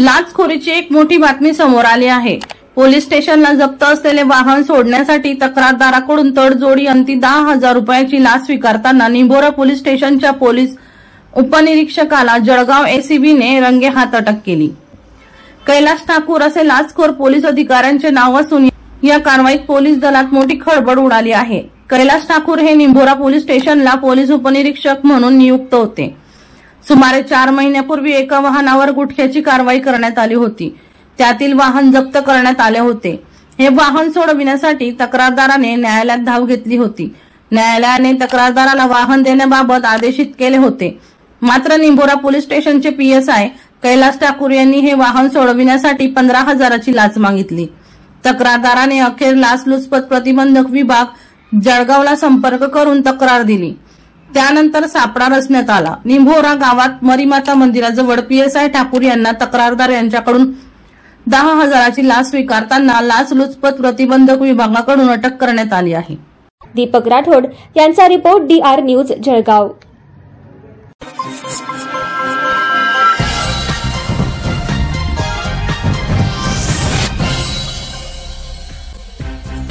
लाचखोरीची एक मोठी बातमी समोर आली आहे। पोलीस स्टेशनला जप्त असलेले वाहन सोडण्यासाठी तक्रारदाराकडून तडजोडी अंती 10,000 रुपयाची लाच स्वीकारताना निंभोरा पोलीस स्टेशनच्या पोलीस उपनिरीक्षकाला जळगाव एसीबीने रंगेहात अटक केली। कैलास ठाकूर असे लाचखोर पोलीस अधिकाऱ्यांचे नाव असून या कारवाईत पोलीस दलात मोठी खळबळ उडाली आहे। कैलास ठाकूर हे निंभोरा पोलीस स्टेशनला पोलीस उपनिरीक्षक म्हणून नियुक्त होते। सुमारे 4 महिन्यापूर्वी एका वाहनावर गुटख्याची कारवाई करण्यात आली होती। त्यातील वाहन जप्त करण्यात आले होते। हे वाहन सोडविण्यासाठी तक्रारदाराने न्यायालयात धाव घेतली होती। न्यायालयाने तक्रारदाराला वाहन देण्याबाबत आदेशित केले होते। मात्र निंभोरा पोलीस स्टेशनचे पीएसआय कैलास ठाकूर यांनी हे वाहन सोडविण्यासाठी 15,000ची लाच मागितली। तक्रारदाराने अखेर लाचलुचपत प्रतिबंधक विभाग जळगावला संपर्क करून तक्रार दिली। त्यानंतर सापळा रचण्यात आला। निंभोरा गावात मरीमाता मंदिराजवळ पीएसआय ठाकूर यांना तक्रारदार यांच्याकडून 10,000ची लाच स्वीकारताना लाचलुचपत प्रतिबंधक विभागाकडून अटक करण्यात आली आहे। दीपक राठोड यांचा रिपोर्ट DR न्यूज जळगाव।